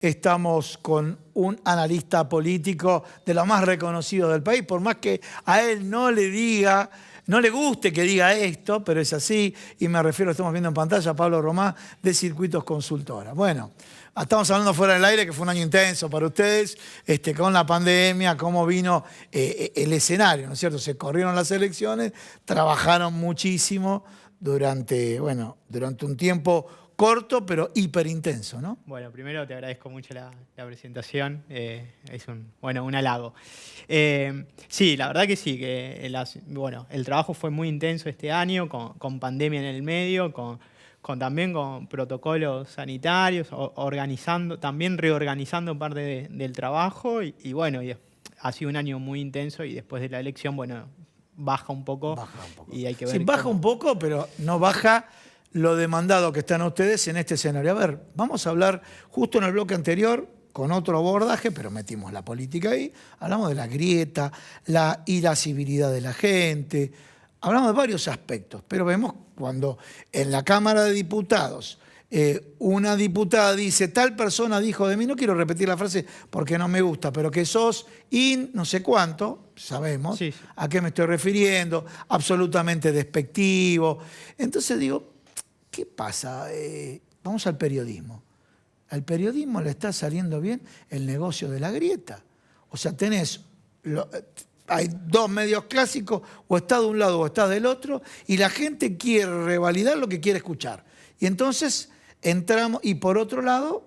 Estamos con un analista político de lo más reconocido del país, por más que a él no le guste que diga esto, pero es así, y me refiero, estamos viendo en pantalla, a Pablo Romá, de Circuitos Consultora. Bueno, estamos hablando fuera del aire, que fue un año intenso para ustedes, con la pandemia, cómo vino el escenario, ¿no es cierto? Se corrieron las elecciones, trabajaron muchísimo durante un tiempo corto, pero hiperintenso, ¿no? Bueno, primero te agradezco mucho la presentación, es un halago. Sí, la verdad que sí, que el trabajo fue muy intenso este año, con pandemia en el medio, también con protocolos sanitarios, también reorganizando parte del trabajo y ha sido un año muy intenso y después de la elección, baja un poco. Baja un poco. Y hay que ver Sí, baja un poco, pero no baja lo demandado que están ustedes en este escenario. A ver, vamos a hablar justo en el bloque anterior con otro abordaje, pero metimos la política ahí. Hablamos de la grieta, la irascibilidad de la gente. Hablamos de varios aspectos, pero vemos cuando en la Cámara de Diputados una diputada dice, tal persona dijo de mí, no quiero repetir la frase porque no me gusta, pero que sos no sé cuánto, sabemos sí. a qué me estoy refiriendo, absolutamente despectivo. Entonces digo, ¿qué pasa? Vamos al periodismo. Al periodismo le está saliendo bien el negocio de la grieta. O sea, hay dos medios clásicos, o está de un lado o está del otro, y la gente quiere revalidar lo que quiere escuchar. Y entonces entramos, y por otro lado,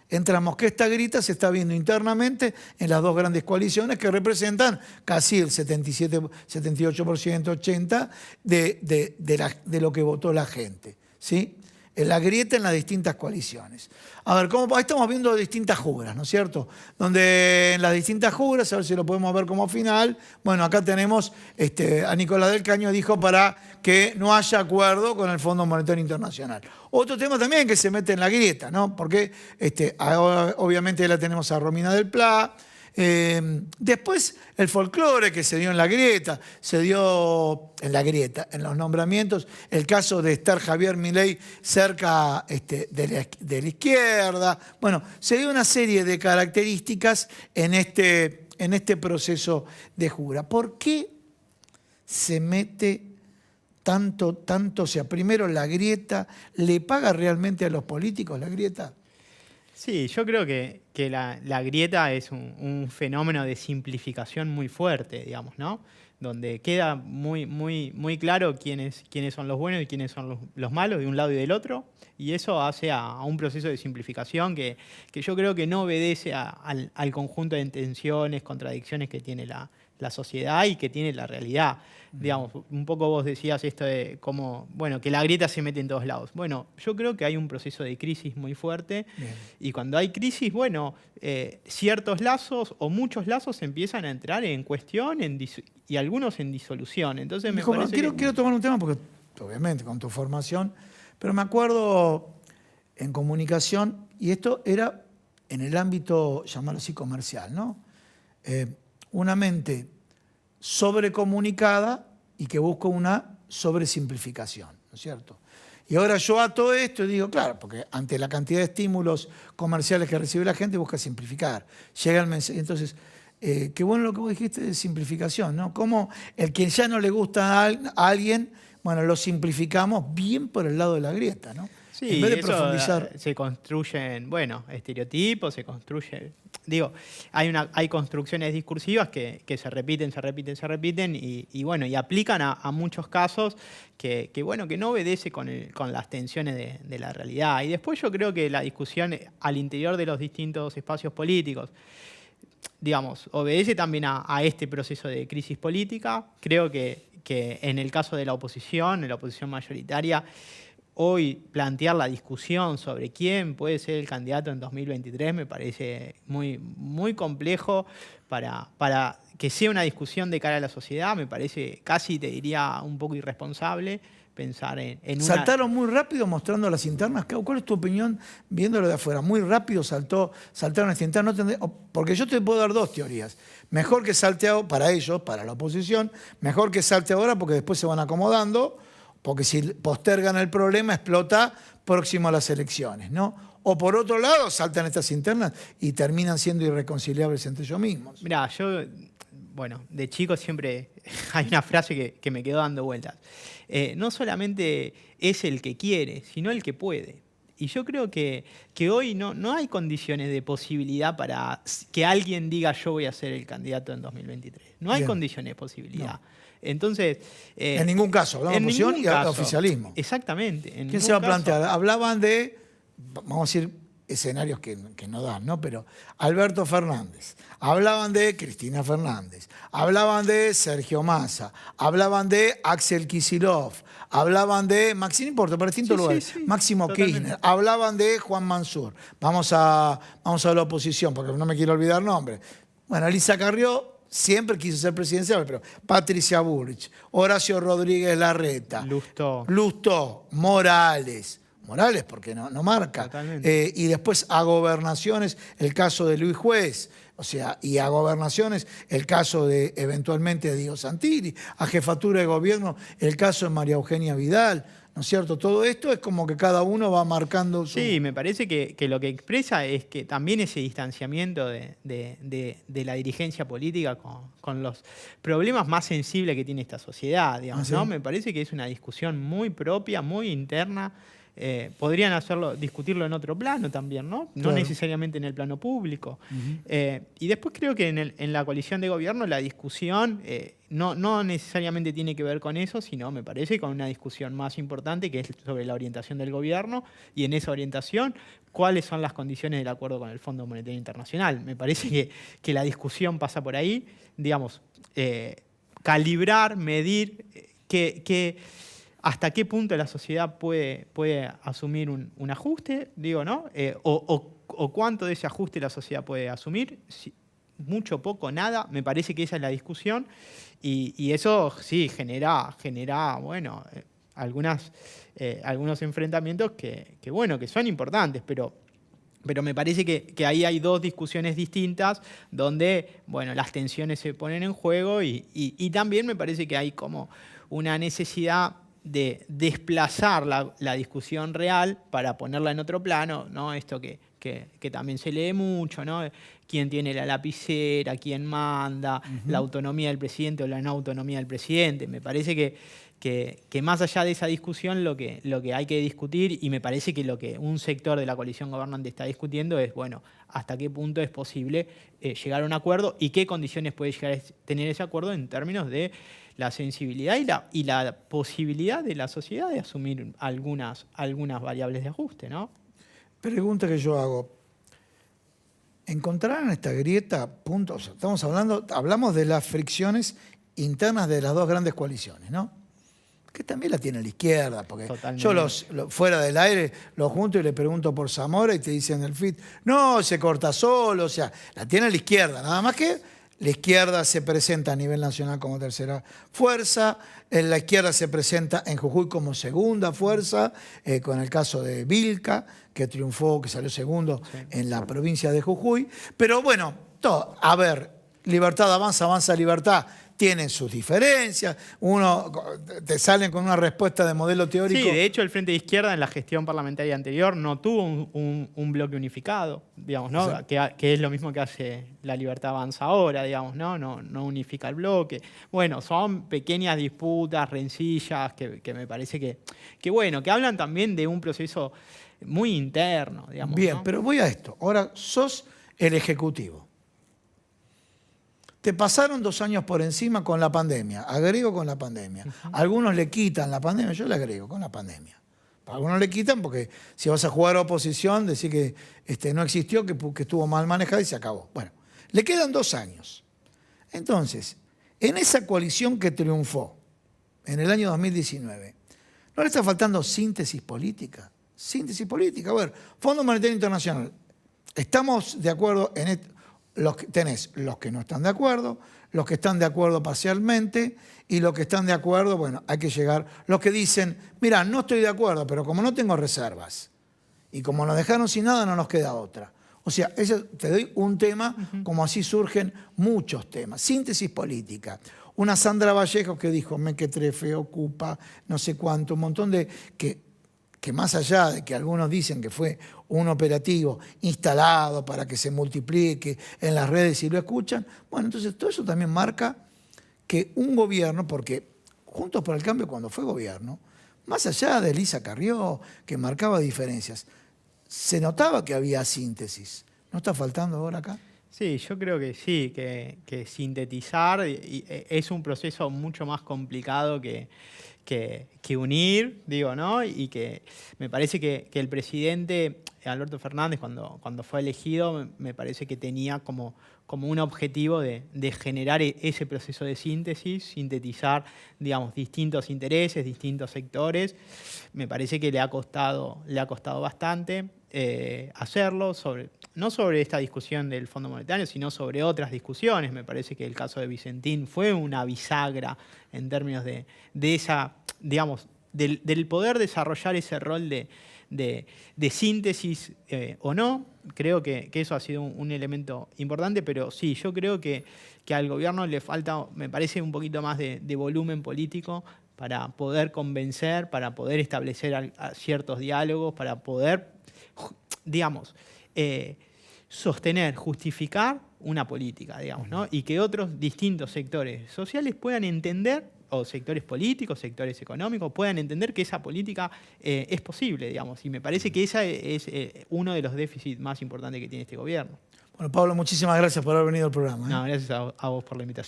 entramos que esta grieta se está viendo internamente en las dos grandes coaliciones que representan casi el 77, 78%, 80% de lo que votó la gente, ¿sí? La grieta en las distintas coaliciones. A ver, ahí estamos viendo distintas juras, ¿no es cierto? Donde en las distintas juras, a ver si lo podemos ver como final, bueno, acá tenemos a Nicolás del Caño dijo para que no haya acuerdo con el Fondo Monetario Internacional. Otro tema también que se mete en la grieta, ¿no? Porque obviamente la tenemos a Romina del Pla. Después el folclore que se dio en la grieta, en los nombramientos, el caso de estar Javier Milei cerca de la izquierda. Bueno, se dio una serie de características en este proceso de jura. ¿Por qué se mete tanto? O sea, primero la grieta, ¿le paga realmente a los políticos la grieta? Sí, yo creo que la grieta es un fenómeno de simplificación muy fuerte, digamos, ¿no? Donde queda muy claro quiénes son los buenos y quiénes son los malos de un lado y del otro, y eso hace a un proceso de simplificación que yo creo que no obedece al conjunto de intenciones, contradicciones que tiene la sociedad y que tiene la realidad. Digamos, un poco vos decías esto de cómo, que la grieta se mete en todos lados. Bueno, yo creo que hay un proceso de crisis muy fuerte. Bien. Y cuando hay crisis, ciertos lazos o muchos lazos empiezan a entrar en cuestión y algunos en disolución. Entonces quiero tomar un tema porque, obviamente, con tu formación, pero me acuerdo en comunicación, y esto era en el ámbito, llamarlo así, comercial, ¿no? Una mente sobrecomunicada y que busca una sobresimplificación, ¿no es cierto? Y ahora yo ato esto y digo, claro, porque ante la cantidad de estímulos comerciales que recibe la gente busca simplificar. Llega el mensaje, entonces, qué bueno lo que vos dijiste de simplificación, ¿no? Como el que ya no le gusta a alguien, lo simplificamos bien por el lado de la grieta, ¿no? Sí, en vez de profundizar. Se construyen, estereotipos, hay construcciones discursivas que se repiten y aplican a muchos casos que no obedece con las tensiones de la realidad. Y después yo creo que la discusión al interior de los distintos espacios políticos, obedece también a este proceso de crisis política. Creo que en el caso de la oposición mayoritaria, hoy plantear la discusión sobre quién puede ser el candidato en 2023 me parece muy complejo para que sea una discusión de cara a la sociedad. Me parece casi, te diría, un poco irresponsable pensar en una... ¿Saltaron muy rápido mostrando las internas? ¿Cuál es tu opinión viéndolo de afuera? ¿Muy rápido saltaron las internas? Porque yo te puedo dar dos teorías. Mejor que salte ahora, para ellos, para la oposición, mejor que salte ahora porque después se van acomodando, porque si postergan el problema explota próximo a las elecciones, ¿no? O por otro lado, saltan estas internas y terminan siendo irreconciliables entre ellos mismos. Mirá, yo, bueno, de chico siempre hay una frase que me quedó dando vueltas. No solamente es el que quiere, sino el que puede. Y yo creo que hoy no hay condiciones de posibilidad para que alguien diga yo voy a ser el candidato en 2023. No hay Bien. condiciones de posibilidad. No. En En ningún caso, hablamos de oposición y oficialismo. Exactamente. ¿Quién se va a plantear? Hablaban de, vamos a decir, escenarios que no dan, ¿no? Pero Alberto Fernández, hablaban de Cristina Fernández, hablaban de Sergio Massa, hablaban de Axel Kicillof, hablaban de, no importa, para distintos lugares, Máximo Kirchner, hablaban de Juan Mansur. Vamos a la oposición, porque no me quiero olvidar nombres. Bueno, Elisa Carrió siempre quiso ser presidencial, pero Patricia Bullrich, Horacio Rodríguez Larreta, Lustó, Morales, porque no marca. Y después a gobernaciones, el caso de Luis Juez, o sea, y a gobernaciones, el caso de eventualmente de Diego Santilli, a jefatura de gobierno, el caso de María Eugenia Vidal, ¿no es cierto? Todo esto es como que cada uno va marcando su... Sí, me parece que lo que expresa es que también ese distanciamiento de la dirigencia política con los problemas más sensibles que tiene esta sociedad, digamos, ¿no? Me parece que es una discusión muy propia, muy interna. Podrían discutirlo en otro plano también, ¿no? No necesariamente en el plano público. Y después creo que en la coalición de gobierno la discusión no necesariamente tiene que ver con eso, sino me parece con una discusión más importante que es sobre la orientación del gobierno y en esa orientación cuáles son las condiciones del acuerdo con el Fondo Monetario Internacional. Me parece que la discusión pasa por ahí, digamos, calibrar, medir hasta qué punto la sociedad puede asumir un ajuste, digo, ¿no? O cuánto de ese ajuste la sociedad puede asumir, mucho, poco, nada, me parece que esa es la discusión y eso sí genera bueno, algunos enfrentamientos que son importantes, pero me parece que ahí hay dos discusiones distintas donde, bueno, las tensiones se ponen en juego y también me parece que hay como una necesidad de desplazar la discusión real para ponerla en otro plano, ¿no? Esto que también se lee mucho, ¿no? Quién tiene la lapicera, quién manda, la autonomía del presidente o la no autonomía del presidente. Me parece que más allá de esa discusión lo que hay que discutir, y me parece que lo que un sector de la coalición gobernante está discutiendo es, bueno, hasta qué punto es posible llegar a un acuerdo y qué condiciones puede llegar a tener ese acuerdo en términos de la sensibilidad y la posibilidad de la sociedad de asumir algunas variables de ajuste, ¿no? Pregunta que yo hago. ¿Encontrarán esta grieta puntos? Hablamos de las fricciones internas de las dos grandes coaliciones, ¿no? Que también la tiene la izquierda, porque totalmente. Yo fuera del aire los junto y le pregunto por Zamora y te dicen el FIT, no, se corta solo, o sea, la tiene la izquierda, nada más que la izquierda se presenta a nivel nacional como tercera fuerza, la izquierda se presenta en Jujuy como segunda fuerza, con el caso de Vilca, que triunfó, que salió segundo en la provincia de Jujuy. Pero bueno, a ver, Libertad avanza Libertad, tienen sus diferencias, te salen con una respuesta de modelo teórico. Sí, de hecho el Frente de Izquierda en la gestión parlamentaria anterior no tuvo un bloque unificado, digamos, ¿no? Sí. Que es lo mismo que hace la Libertad Avanza ahora, digamos, ¿no? No unifica el bloque. Bueno, son pequeñas disputas, rencillas, que me parece que bueno, que hablan también de un proceso muy interno, digamos. Bien, ¿no? Pero voy a esto. Ahora sos el Ejecutivo. Te pasaron 2 años por encima con la pandemia, agrego con la pandemia. Algunos le quitan la pandemia, yo le agrego con la pandemia. Algunos le quitan porque si vas a jugar a oposición, decir que no existió, que estuvo mal manejada y se acabó. Bueno, le quedan 2 años. Entonces, en esa coalición que triunfó en el año 2019, ¿no le está faltando síntesis política? Síntesis política. A ver, Fondo Monetario Internacional, estamos de acuerdo en esto. Tenés los que no están de acuerdo, los que están de acuerdo parcialmente y los que están de acuerdo, bueno, hay que llegar. Los que dicen, mira, no estoy de acuerdo, pero como no tengo reservas y como nos dejaron sin nada, no nos queda otra. O sea, te doy un tema, como así surgen muchos temas. Síntesis política. Una Sandra Vallejo que dijo, Mequetrefe, Ocupa, no sé cuánto, un montón de... que que más allá de que algunos dicen que fue un operativo instalado para que se multiplique en las redes y lo escuchan, bueno, entonces todo eso también marca que un gobierno, porque Juntos por el Cambio cuando fue gobierno, más allá de Elisa Carrió, que marcaba diferencias, se notaba que había síntesis. ¿No está faltando ahora acá? Sí, yo creo que sí, que sintetizar es un proceso mucho más complicado que unir, digo, ¿no? Y que me parece que el presidente Alberto Fernández, cuando fue elegido, me parece que tenía como un objetivo de generar ese proceso de síntesis, sintetizar, digamos, distintos intereses, distintos sectores. Me parece que le ha costado bastante hacerlo, no sobre esta discusión del Fondo Monetario, sino sobre otras discusiones. Me parece que el caso de Vicentín fue una bisagra en términos de esa, digamos, del poder desarrollar ese rol de síntesis o no. Creo que eso ha sido un elemento importante, pero sí, yo creo que al gobierno le falta, me parece, un poquito más de volumen político para poder convencer, para poder establecer ciertos diálogos, para poder, digamos, sostener, justificar una política, digamos, ¿no? Y que otros distintos sectores sociales puedan entender, o sectores políticos, sectores económicos, puedan entender que esa política es posible, digamos. Y me parece que ese es uno de los déficits más importantes que tiene este gobierno. Bueno, Pablo, muchísimas gracias por haber venido al programa. No, gracias a vos por la invitación.